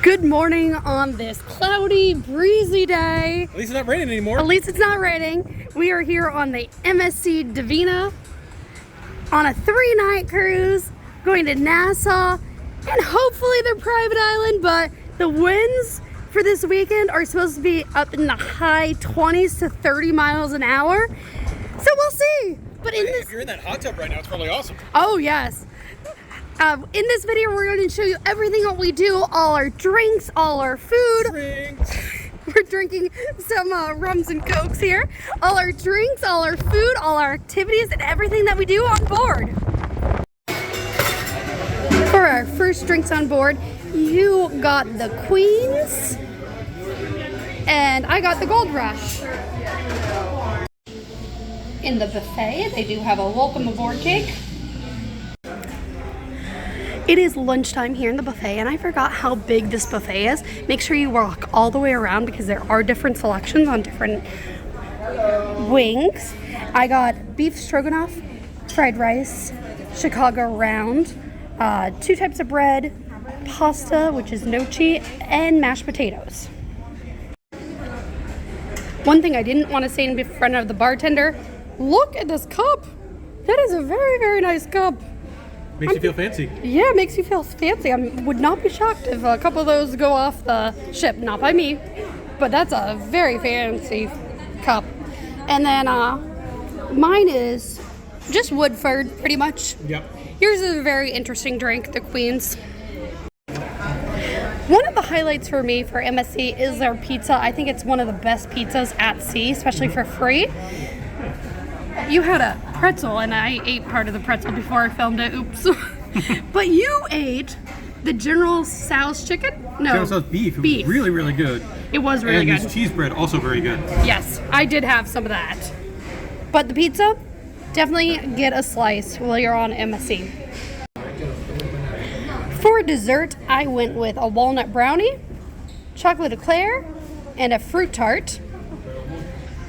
Good morning on this cloudy, breezy day. At least it's not raining anymore. At least it's not raining. We are here on the MSC Divina on a 3-night cruise going to Nassau and hopefully their private island, but the winds for this weekend are supposed to be up in the high 20s to 30 miles an hour. So we'll see. But if you're in that hot tub right now, it's probably awesome. Oh, yes. In this video, we're going to show you everything that we do, all our drinks, all our food. Drinks. We're drinking some rums and cokes here. All our drinks, all our food, all our activities, and everything that we do on board. For our first drinks on board, you got the Queens, and I got the Gold Rush. In the buffet, they do have a welcome aboard cake. It is lunchtime here in the buffet, and I forgot how big this buffet is. Make sure you walk all the way around because there are different selections on different wings. I got beef stroganoff, fried rice, Chicago round, 2 types of bread, pasta, which is gnocchi, and mashed potatoes. One thing I didn't want to say in front of the bartender, look at this cup. That is a very, very nice cup. Makes you feel fancy. Yeah, it makes you feel fancy. I would not be shocked if a couple of those go off the ship. Not by me, but that's a very fancy cup. And then mine is just Woodford, pretty much. Yep. Yours is a very interesting drink, the Queens. One of the highlights for me for MSC is their pizza. I think it's one of the best pizzas at sea, especially for free. You had a pretzel, and I ate part of the pretzel before I filmed it. Oops. But you ate the General Tso's chicken? No. General Tso's beef. It was really, really good. It was really good. And his cheese bread, also very good. Yes, I did have some of that. But the pizza, definitely get a slice while you're on MSC. For dessert, I went with a walnut brownie, chocolate eclair, and a fruit tart.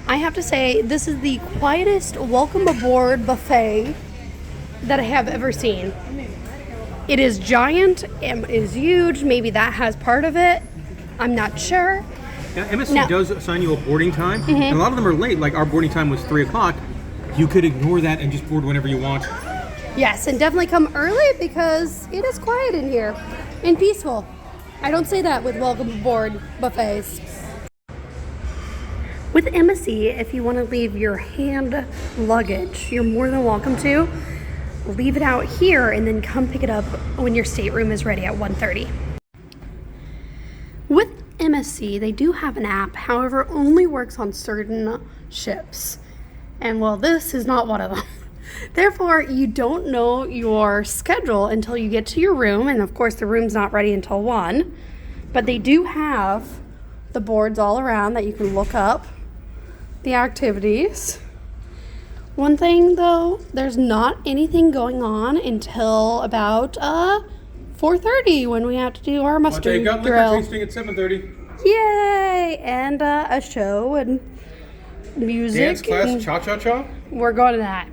I have to say, this is the quietest welcome aboard buffet that I have ever seen. It is giant, it is huge, maybe that has part of it, I'm not sure. Yeah, MSC does assign you a boarding time, and a lot of them are late, like our boarding time was 3 o'clock. You could ignore that and just board whenever you want. Yes, and definitely come early because it is quiet in here and peaceful. I don't say that with welcome aboard buffets. With MSC, if you want to leave your hand luggage, you're more than welcome to. Leave it out here and then come pick it up when your stateroom is ready at 1:30. With MSC, they do have an app, however, only works on certain ships. And well, this is not one of them. Therefore, you don't know your schedule until you get to your room, and of course the room's not ready until 1. But they do have the boards all around that you can look up the activities. One thing though, there's not anything going on until about 4:30 when we have to do our mustering They've got drill. liquor tasting at 7:30. Yay! And a show and music. Dance class, cha-cha-cha? We're going to that.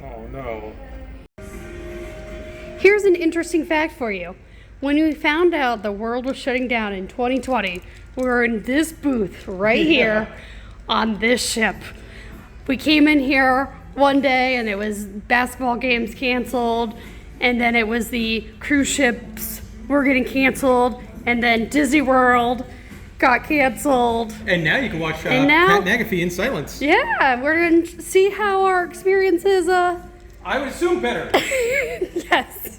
Oh no. Here's an interesting fact for you. When we found out the world was shutting down in 2020, we were in this booth right here on this ship. We came in here one day and it was basketball games canceled, and then it was the cruise ships were getting canceled, and then Disney World got canceled. And now you can watch Pat McAfee in silence. Yeah, we're going to see how our experience is. I would assume better. Yes.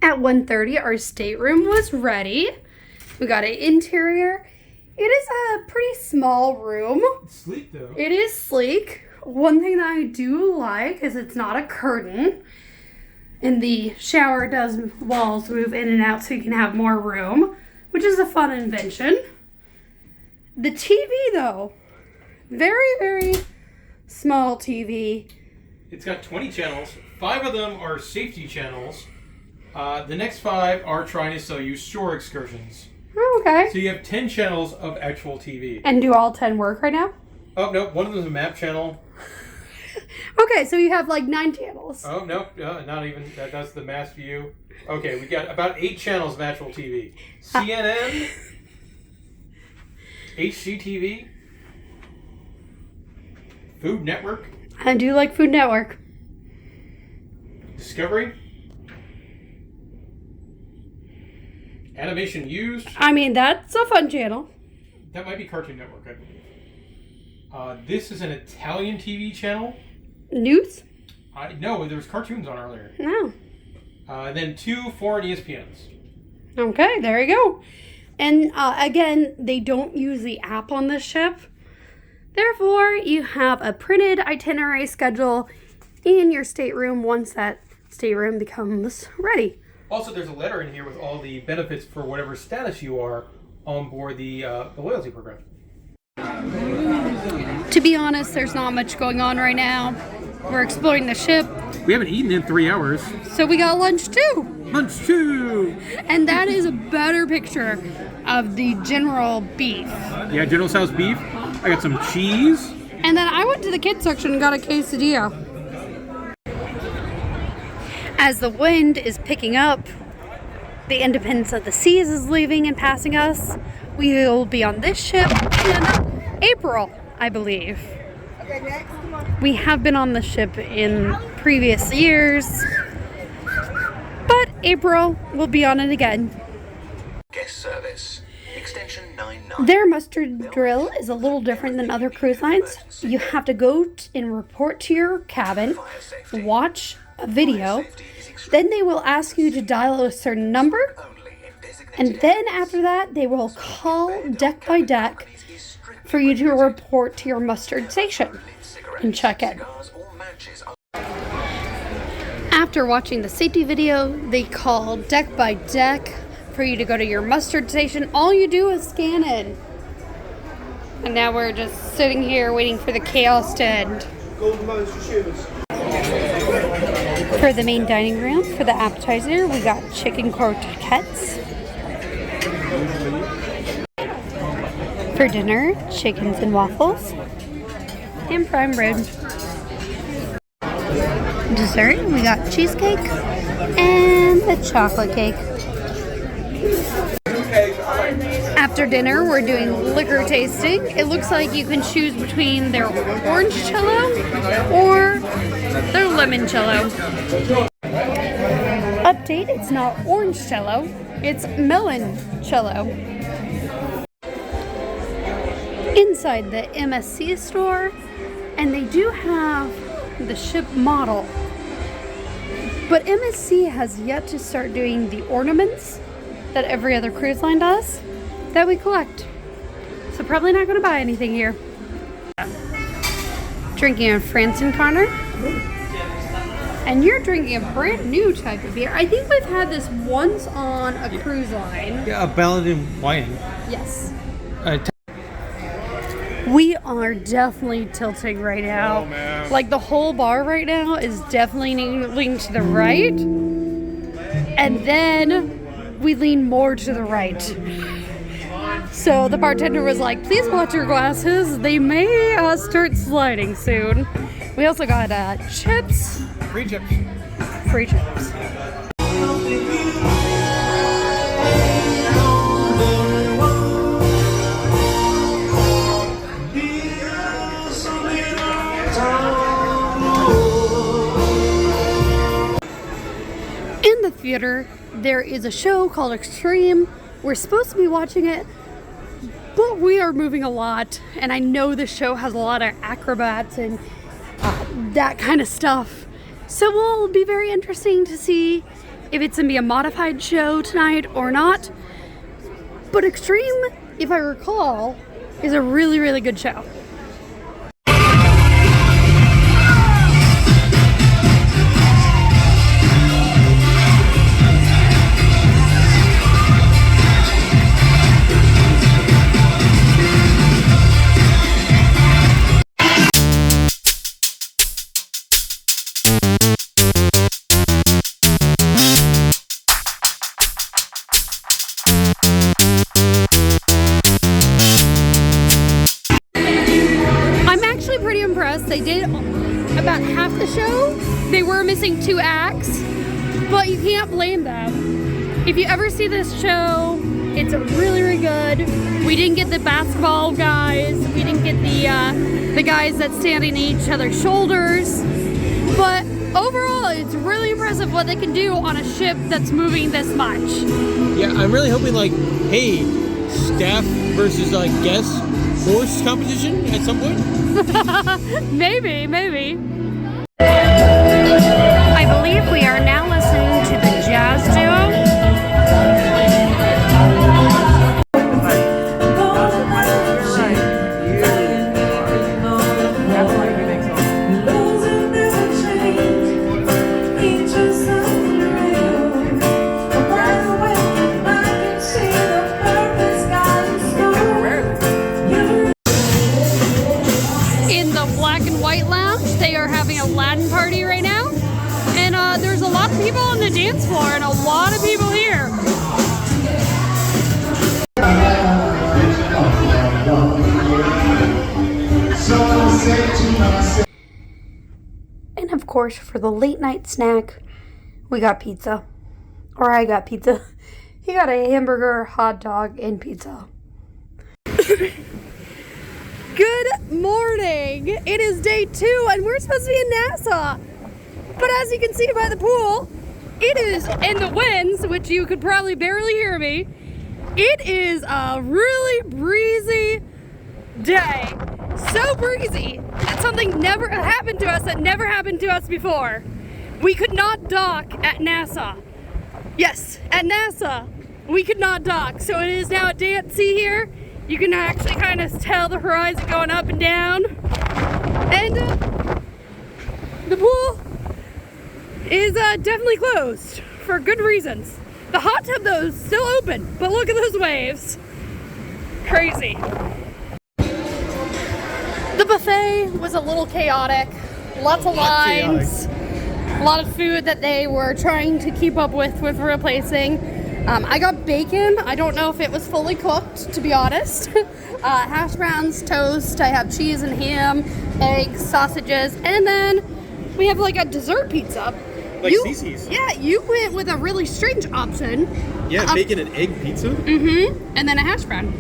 At 1:30, our stateroom was ready. We got an interior. It is a pretty small room. It's sleek though. It is sleek. One thing that I do like is it's not a curtain. And the shower does walls move in and out so you can have more room, which is a fun invention. The TV though, very, very small TV. It's got 20 channels. 5 of them are safety channels. The next 5 are trying to sell you shore excursions. Oh, okay. So you have 10 channels of actual TV. And do all 10 work right now? Oh, no. One of them is a map channel. Okay, so you have like 9 channels. Oh, no. Not even. That's the mass view. Okay, we got about 8 channels of actual TV. CNN. HGTV. Food Network. I do like Food Network. Discovery. Animation Used. I mean, that's a fun channel. That might be Cartoon Network, I believe. This is an Italian TV channel. News? No, there was cartoons on earlier. No. Then 2 foreign ESPNs. Okay, there you go. And again, they don't use the app on this ship. Therefore, you have a printed itinerary schedule in your stateroom once that stateroom becomes ready. Also, there's a letter in here with all the benefits for whatever status you are on board the loyalty program. To be honest, there's not much going on right now. We're exploring the ship. We haven't eaten in 3 hours. So we got lunch too. Lunch too! And that is a better picture of the General beef. Yeah, General Tso's beef. I got some cheese. And then I went to the kids section and got a quesadilla. As the wind is picking up, the Independence of the Seas is leaving and passing us. We will be on this ship in April, I believe. Okay, next, come on. We have been on the ship in previous years, but April will be on it again. Guest service. Extension 99. Their muster drill is a little different than other cruise lines. You have to go and report to your cabin, watch a video, then they will ask you to dial a certain number, and then after that they will call deck by deck for you to report to your mustered station and check in. After watching the safety video, they call deck by deck for you to go to your mustered station. All you do is scan in. And now we're just sitting here waiting for the chaos to end. For the main dining room, for the appetizer, we got chicken croquettes. For dinner, chickens and waffles. And prime rib. Dessert, we got cheesecake and a chocolate cake. After dinner, we're doing liquor tasting. It looks like you can choose between their orange cello or their limoncello. Update, it's not orange cello, it's meloncello. Inside the MSC store, and they do have the ship model. But MSC has yet to start doing the ornaments that every other cruise line does that we collect. So probably not going to buy anything here. Drinking a Franzen Corner. And you're drinking a brand new type of beer. I think we've had this once on a cruise line. Yeah, a Paladin wine. Yes. We are definitely tilting right now. Oh, man. Like the whole bar right now is definitely leaning to the right. And then we lean more to the right. So the bartender was like, please watch your glasses. They may start sliding soon. We also got chips. Free chips. Free chips. In the theater, there is a show called Extreme. We're supposed to be watching it, but we are moving a lot, and I know the show has a lot of acrobats and that kind of stuff. So it will be very interesting to see if it's going to be a modified show tonight or not. But Extreme, if I recall, is a really, really good show. they did about half the show. They were missing 2 acts, but you can't blame them. If you ever see this show, it's really, really good. We didn't get the basketball guys. We didn't get the guys that stand in each other's shoulders. But overall, it's really impressive what they can do on a ship that's moving this much. Yeah, I'm really hoping like, hey, staff versus like guest horse competition at some point. Maybe. I believe we are now listening to the jazz duo. People on the dance floor and a lot of people here. And of course, for the late night snack, we got pizza. Or I got pizza. He got a hamburger, hot dog, and pizza. Good morning. It is day 2 and we're supposed to be in Nassau. But as you can see by the pool, it is in the winds, which you could probably barely hear me. It is a really breezy day. So breezy that something never happened to us that never happened to us before. We could not dock at Nassau. Yes, at Nassau, we could not dock. So it is now a day at sea here. You can actually kind of tell the horizon going up and down. And the pool is definitely closed for good reasons. The hot tub though is still open, but look at those waves. Crazy. The buffet was a little chaotic. Lots of lines. A lot of food that they were trying to keep up with replacing. I got bacon. I don't know if it was fully cooked, to be honest. Hash browns, toast. I have cheese and ham, eggs, sausages, and then we have like a dessert pizza. Like Cece's. Yeah, you went with a really strange option. Yeah, bacon and egg pizza. Mm-hmm. And then a hash brown.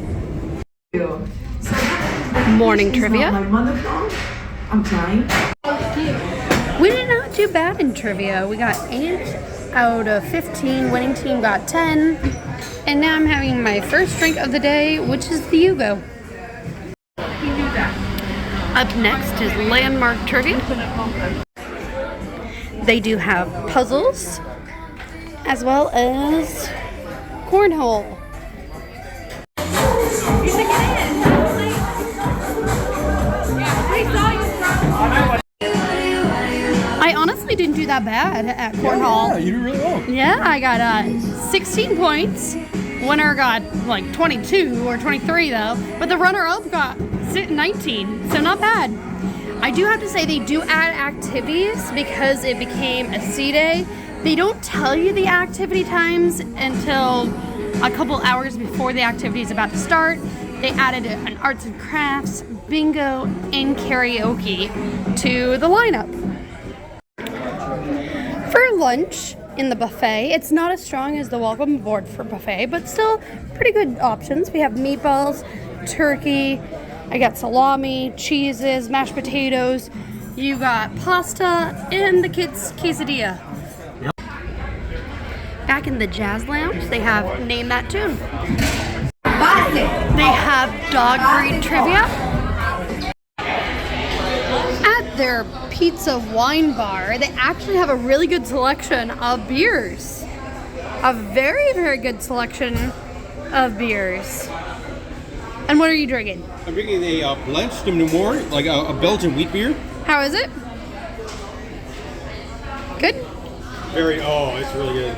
Morning trivia. I'm trying. We did not do bad in trivia. We got 8 out of 15. Winning team got 10. And now I'm having my first drink of the day, which is the Yugo. Up next is landmark trivia. They do have puzzles, as well as cornhole. I honestly didn't do that bad at cornhole. Yeah, you did really well. Yeah, I got 16 points. Winner got like 22 or 23 though, but the runner-up got 19, so not bad. I do have to say they do add activities because it became a sea day. They don't tell you the activity times until a couple hours before the activity is about to start. They added an arts and crafts, bingo, and karaoke to the lineup. For lunch in the buffet, it's not as strong as the welcome aboard for buffet, but still pretty good options. We have meatballs, turkey, I got salami, cheeses, mashed potatoes. You got pasta and the kids' quesadilla. Yep. Back in the jazz lounge, they have Name That Tune. They have dog breed trivia. At their pizza wine bar, they actually have a really good selection of beers. A very, very good selection of beers. And what are you drinking? I'm drinking a Blanche de Nemours, like a Belgian wheat beer. How is it? Good? It's really good.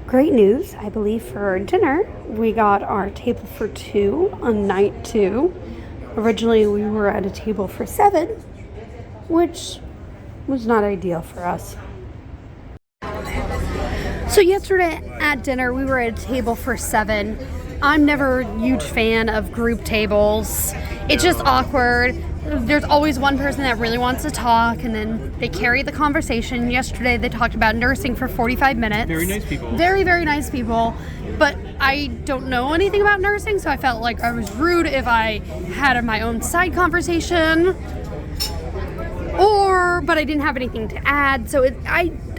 Great news, I believe, for dinner. We got our table for 2 on night 2. Originally, we were at a table for 7, which was not ideal for us. So yesterday at dinner, we were at a table for 7. I'm never a huge fan of group tables. It's just awkward. there's always one person that really wants to talk, and then they carry the conversation. Yesterday, they talked about nursing for 45 minutes. Very nice people. Very, very nice people. But I don't know anything about nursing, so I felt like I was rude if I had my own side conversation. But I didn't have anything to add, so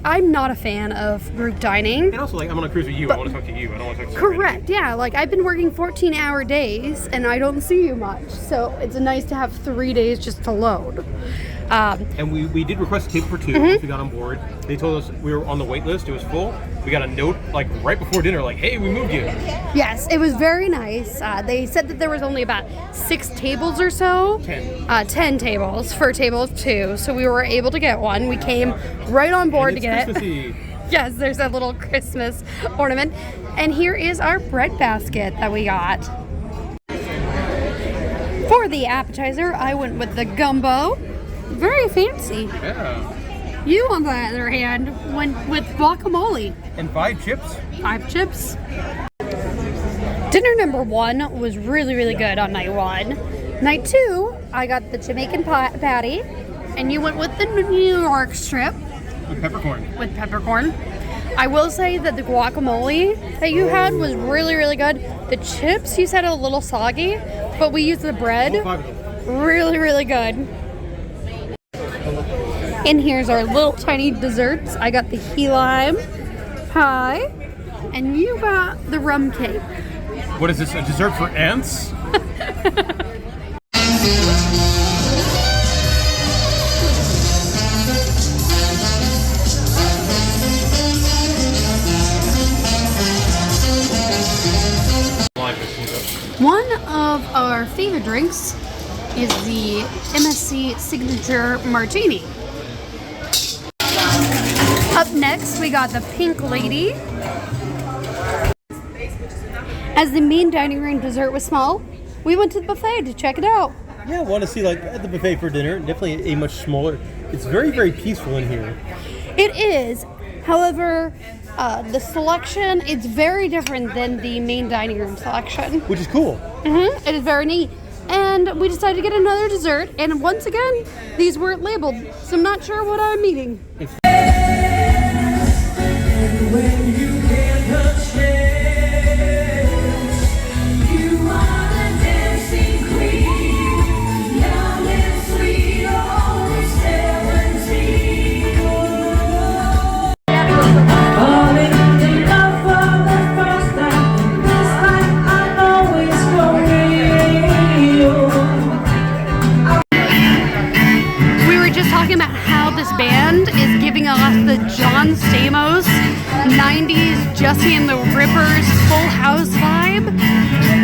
I'm not a fan of group dining. And also, like, I'm on a cruise with you. I want to talk to you. I don't want to talk to Correct, yeah. Like, I've been working 14-hour days, and I don't see you much. So it's nice to have 3 days just to load. And we did request a table for two once we got on board. They told us we were on the wait list. It was full. We got a note, like, right before dinner, like, hey, we moved you. Yes, it was very nice. They said that there was only about 6 tables or so. 10 tables for a table of 2. So we were able to get one. We came right on board to get it. Yes, there's a little Christmas ornament. And here is our bread basket that we got. For the appetizer, I went with the gumbo. Very fancy. Yeah. You, on the other hand, went with guacamole. And 5 chips. 5 chips. Dinner number 1 was really, really good on night 1. Night 2, I got the Jamaican patty, and you went with the New York strip. With peppercorn. With peppercorn. I will say that the guacamole that you had was really, really good. The chips, you said, a little soggy, but we used the bread. Really, really good. And here's our little tiny desserts. I got the key lime pie, and you got the rum cake. What is this, a dessert for ants? One of our favorite drinks is the MSC Signature Martini. Up next, we got the Pink Lady. As the main dining room dessert was small, we went to the buffet to check it out. Yeah, I want to see, like, at the buffet for dinner. Definitely a much smaller. It's very, very peaceful in here. It is. However, the selection, it's very different than the main dining room selection. Which is cool. It is very neat. And we decided to get another dessert, and once again, these weren't labeled, so I'm not sure what I'm eating. The John Stamos 90s Jussie and the Rippers Full House vibe.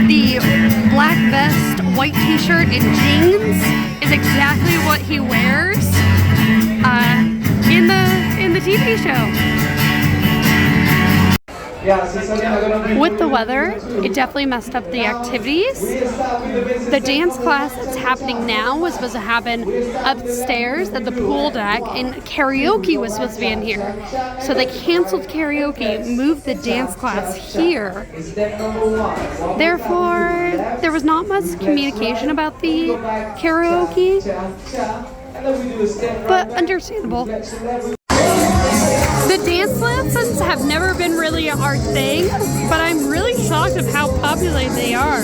The black vest, white t-shirt, and jeans is exactly what he wears in the TV show. With the weather, it definitely messed up the activities. The dance class that's happening now was supposed to happen upstairs at the pool deck, and karaoke was supposed to be in here. So they canceled karaoke, moved the dance class here. Therefore, there was not much communication about the karaoke, but understandable. The dance lessons have never been really our thing, but I'm really shocked at how popular they are.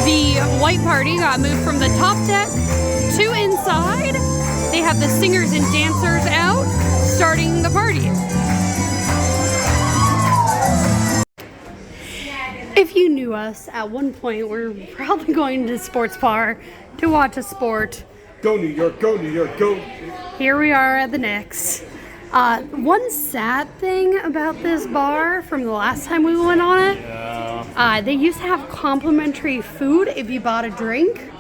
The white party got moved from the top deck to inside. They have the singers and dancers out, starting the party. If you knew us, at one point we were probably going to the sports bar to watch a sport. Go New York, go New York, go. Here we are at the Knicks. One sad thing about this bar from the last time we went on it, they used to have complimentary food if you bought a drink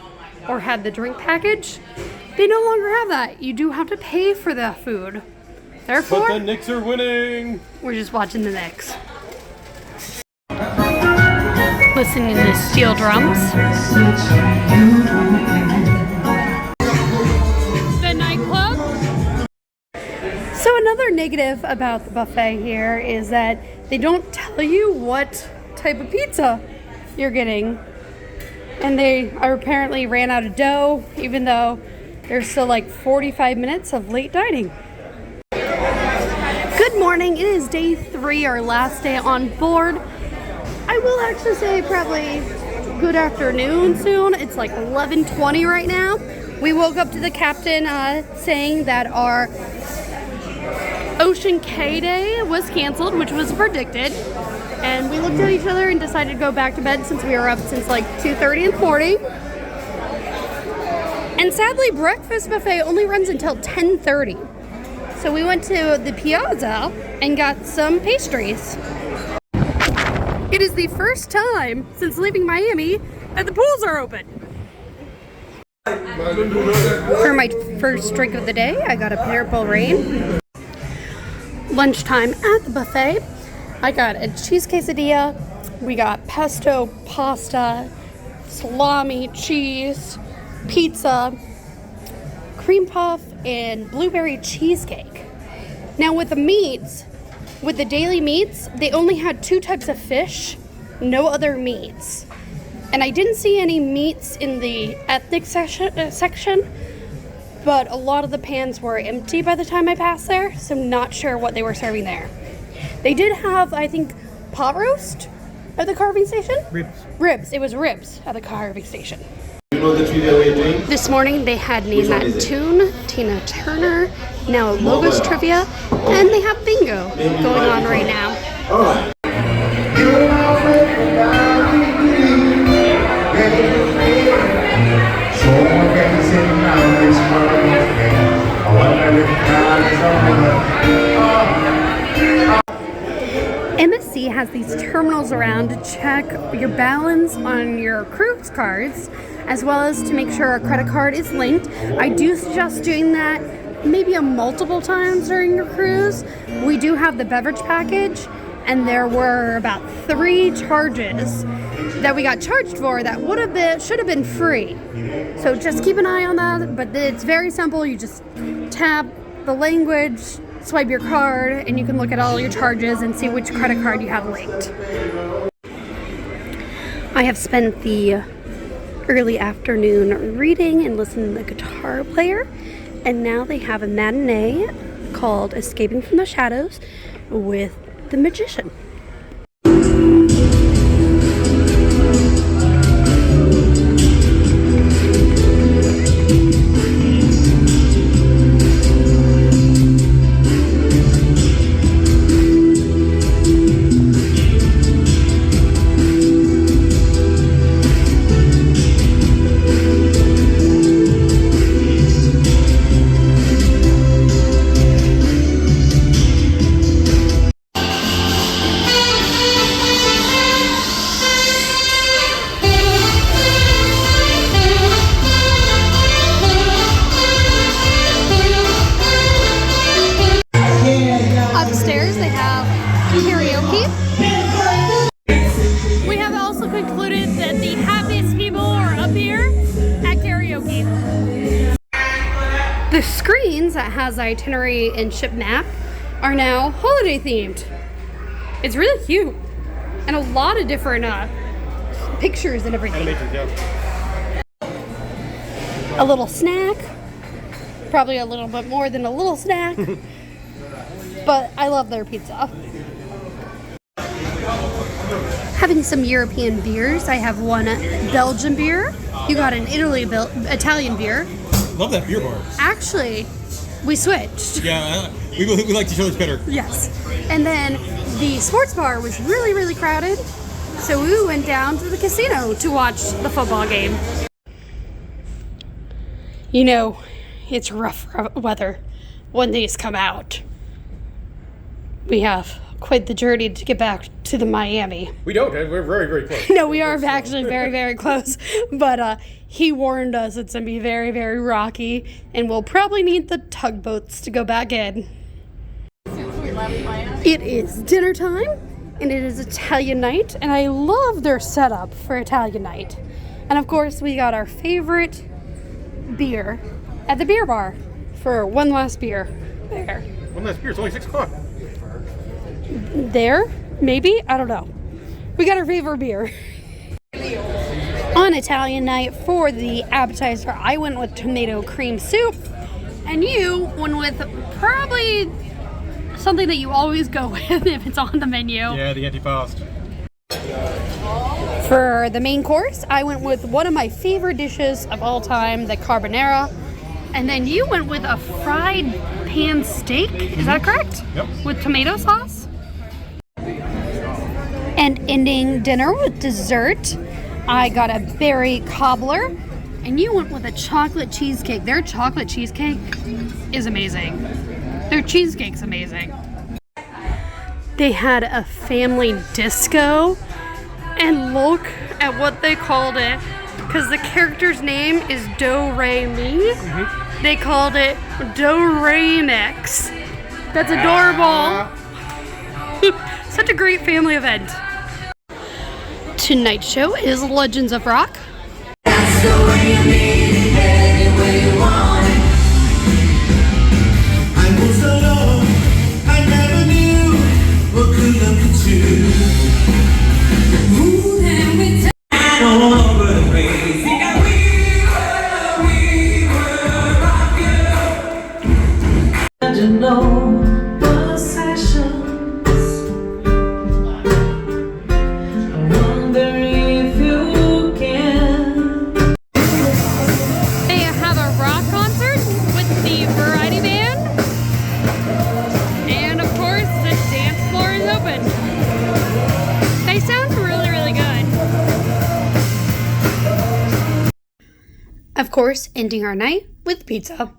or had the drink package. They no longer have that. You do have to pay for the food. Therefore, But the Knicks are winning. we're just watching the Knicks. Listening to steel drums. The nightclub. So another negative about the buffet here is that they don't tell you what type of pizza you're getting. And they apparently ran out of dough, even though there's still like 45 minutes of late dining. Good morning. It is day 3, our last day on board. I will actually say probably good afternoon soon. It's like 11:20 right now. We woke up to the captain saying that our Ocean K Day was canceled, which was predicted. And we looked at each other and decided to go back to bed since we were up since like 2:30 in the morning. And sadly, breakfast buffet only runs until 10:30. So we went to the Piazza and got some pastries. It is the first time since leaving Miami that the pools are open. For my first drink of the day, I got a Purple Rain. Lunchtime at the buffet, I got a cheese quesadilla. We got pesto, pasta, salami, cheese, pizza, cream puff, and blueberry cheesecake. Now with the meats, with the daily meats, they only had 2 types of fish, no other meats. And I didn't see any meats in the ethnic section, but a lot of the pans were empty by the time I passed there, so I'm not sure what they were serving there. They did have, I think, pot roast at the carving station? Ribs. It was ribs at the carving station. You know the trivia we're doing? This morning they had Name That in Tune, Tina Turner, now Logos Trivia, and they have bingo going on right now. All right. MSC has these terminals around to check your balance on your cruise cards, as well as to make sure a credit card is linked. I do suggest doing that maybe multiple times during your cruise. We do have the beverage package, and there were about 3 charges that we got charged for that should have been free. So just keep an eye on that, but it's very simple. You just tap the language, swipe your card, and you can look at all your charges and see which credit card you have linked. I have spent the early afternoon reading and listening to the guitar player, and now they have a matinee called Escaping from the Shadows with the Magician. Upstairs they have karaoke. We have also concluded that the happiest people are up here at karaoke. The screens that has the itinerary and ship map are now holiday themed. It's really cute. And a lot of different pictures and everything. A little snack. Probably a little bit more than a little snack. But I love their pizza. Having some European beers. I have one Belgian beer. You got an Italian beer. Love that beer bar. Actually, we switched. Yeah, we liked each other's better. Yes. And then the sports bar was really, really crowded. So we went down to the casino to watch the football game. You know, it's rough weather when these come out. We have quite the journey to get back to the Miami. We don't. We're very, very close. No, we are actually very, very close. But he warned us it's going to be very, very rocky, and we'll probably need the tugboats to go back in. It is dinner time, and it is Italian night, and I love their setup for Italian night. And of course, we got our favorite beer at the beer bar for one last beer there. One last beer. It's only 6 o'clock. There? Maybe? I don't know. We got our favorite beer. On Italian night for the appetizer, I went with tomato cream soup, and you went with probably something that you always go with if it's on the menu. Yeah, the antipasto. For the main course, I went with one of my favorite dishes of all time, the carbonara. And then you went with a fried pan steak, is that correct? Yep. With tomato sauce. And ending dinner with dessert, I got a berry cobbler. And you went with a chocolate cheesecake. Their chocolate cheesecake is amazing. Their cheesecake's amazing. They had a family disco. And look at what they called it. Because the character's name is Do Re Mi. They called it Do Re Mix. That's adorable. Such a great family event. Tonight's show is Legends of Rock. That's the way you need it, any way you want it. I was alone, I never knew what could look at you. Ooh, then we take All over the place. that we were rocking. And you know the sessions. I wonder if you can. They have a rock concert with the variety band. And of course, the dance floor is open. They sound really, really good. Of course, ending our night with pizza.